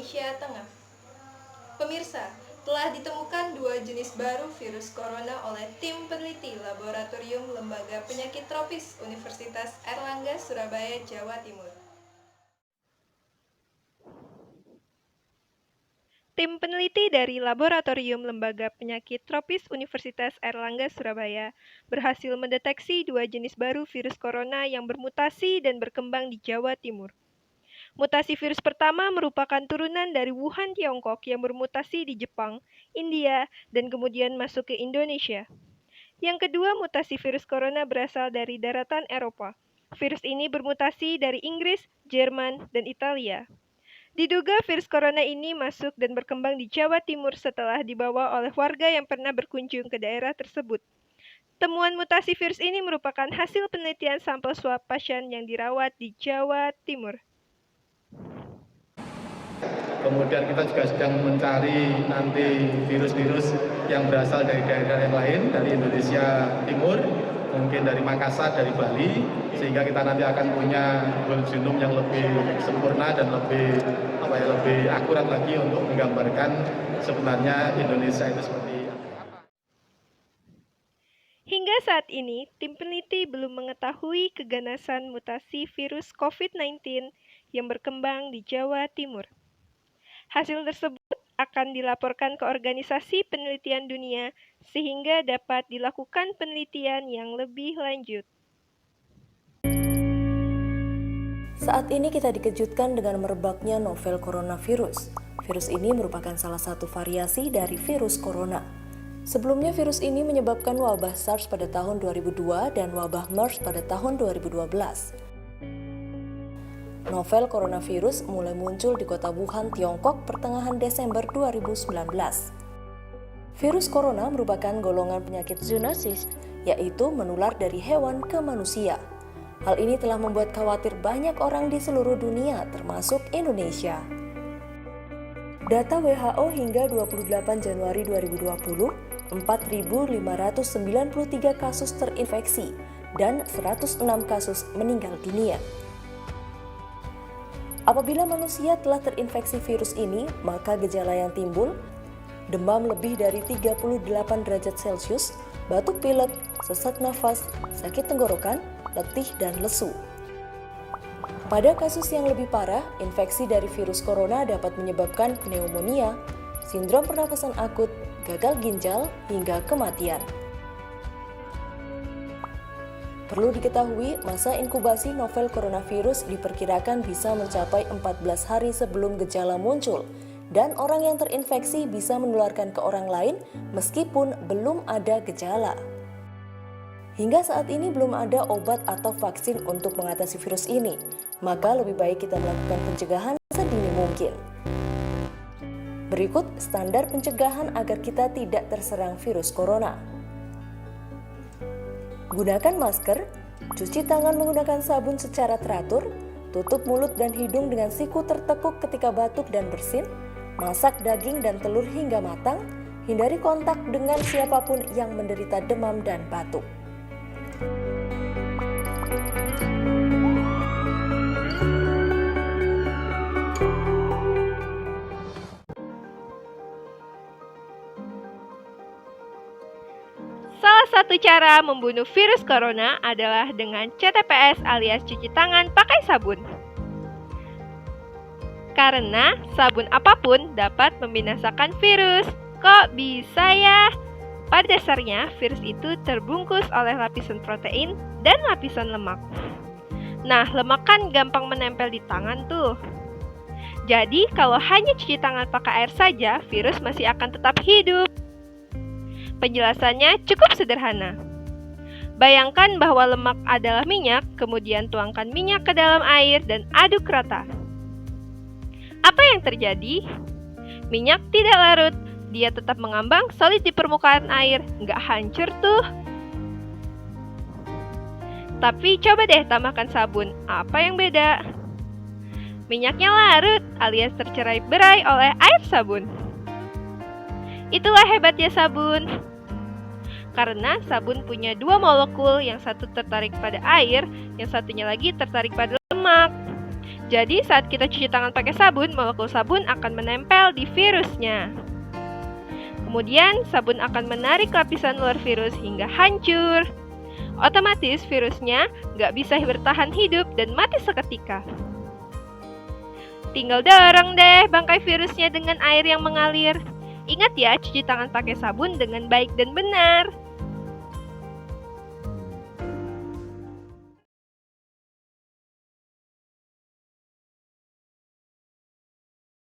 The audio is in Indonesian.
Indonesia Tengah. Pemirsa, telah ditemukan 2 jenis baru virus corona oleh tim peneliti Laboratorium Lembaga Penyakit Tropis Universitas Airlangga, Surabaya, Jawa Timur. Tim peneliti dari Laboratorium Lembaga Penyakit Tropis Universitas Airlangga, Surabaya, berhasil mendeteksi 2 jenis baru virus corona yang bermutasi dan berkembang di Jawa Timur. Mutasi virus pertama merupakan turunan dari Wuhan, Tiongkok yang bermutasi di Jepang, India, dan kemudian masuk ke Indonesia. Yang kedua, mutasi virus corona berasal dari daratan Eropa. Virus ini bermutasi dari Inggris, Jerman, dan Italia. Diduga virus corona ini masuk dan berkembang di Jawa Timur setelah dibawa oleh warga yang pernah berkunjung ke daerah tersebut. Temuan mutasi virus ini merupakan hasil penelitian sampel swab pasien yang dirawat di Jawa Timur. Kemudian kita juga sedang mencari nanti virus-virus yang berasal dari daerah yang lain, dari Indonesia Timur, mungkin dari Makassar, dari Bali, sehingga kita nanti akan punya whole genome yang lebih sempurna dan lebih akurat lagi untuk menggambarkan sebenarnya Indonesia itu seperti apa. Hingga saat ini, tim peneliti belum mengetahui keganasan mutasi virus COVID-19 yang berkembang di Jawa Timur. Hasil tersebut akan dilaporkan ke Organisasi Penelitian Dunia sehingga dapat dilakukan penelitian yang lebih lanjut. Saat ini kita dikejutkan dengan merebaknya novel coronavirus. Virus ini merupakan salah satu variasi dari virus corona. Sebelumnya virus ini menyebabkan wabah SARS pada tahun 2002 dan wabah MERS pada tahun 2012. Novel coronavirus mulai muncul di kota Wuhan, Tiongkok pertengahan Desember 2019. Virus corona merupakan golongan penyakit zoonosis, yaitu menular dari hewan ke manusia. Hal ini telah membuat khawatir banyak orang di seluruh dunia, termasuk Indonesia. Data WHO hingga 28 Januari 2020, 4.593 kasus terinfeksi dan 106 kasus meninggal dunia. Apabila manusia telah terinfeksi virus ini, maka gejala yang timbul, demam lebih dari 38 derajat Celcius, batuk pilek, sesak nafas, sakit tenggorokan, letih, dan lesu. Pada kasus yang lebih parah, infeksi dari virus corona dapat menyebabkan pneumonia, sindrom pernafasan akut, gagal ginjal, hingga kematian. Perlu diketahui, masa inkubasi novel coronavirus diperkirakan bisa mencapai 14 hari sebelum gejala muncul, dan orang yang terinfeksi bisa menularkan ke orang lain meskipun belum ada gejala. Hingga saat ini belum ada obat atau vaksin untuk mengatasi virus ini, maka lebih baik kita melakukan pencegahan sedini mungkin. Berikut standar pencegahan agar kita tidak terserang virus corona. Gunakan masker, cuci tangan menggunakan sabun secara teratur, tutup mulut dan hidung dengan siku tertekuk ketika batuk dan bersin, masak daging dan telur hingga matang, hindari kontak dengan siapapun yang menderita demam dan batuk. Salah satu cara membunuh virus corona adalah dengan CTPS alias cuci tangan pakai sabun. Karena sabun apapun dapat membinasakan virus. Kok bisa ya? Pada dasarnya, virus itu terbungkus oleh lapisan protein dan lapisan lemak. Nah, lemak kan gampang menempel di tangan tuh. Jadi, kalau hanya cuci tangan pakai air saja, virus masih akan tetap hidup. Penjelasannya cukup sederhana. Bayangkan bahwa lemak adalah minyak, kemudian tuangkan minyak ke dalam air dan aduk rata. Apa yang terjadi? Minyak tidak larut, dia tetap mengambang solid di permukaan air, nggak hancur tuh. Tapi coba deh tambahkan sabun, apa yang beda? Minyaknya larut alias tercerai-berai oleh air sabun. Itulah hebatnya sabun. Karena sabun punya 2 molekul, yang satu tertarik pada air, yang satunya lagi tertarik pada lemak. Jadi saat kita cuci tangan pakai sabun, molekul sabun akan menempel di virusnya. Kemudian sabun akan menarik lapisan luar virus hingga hancur. Otomatis virusnya nggak bisa bertahan hidup dan mati seketika. Tinggal dorong deh bangkai virusnya dengan air yang mengalir. Ingat ya, cuci tangan pakai sabun dengan baik dan benar.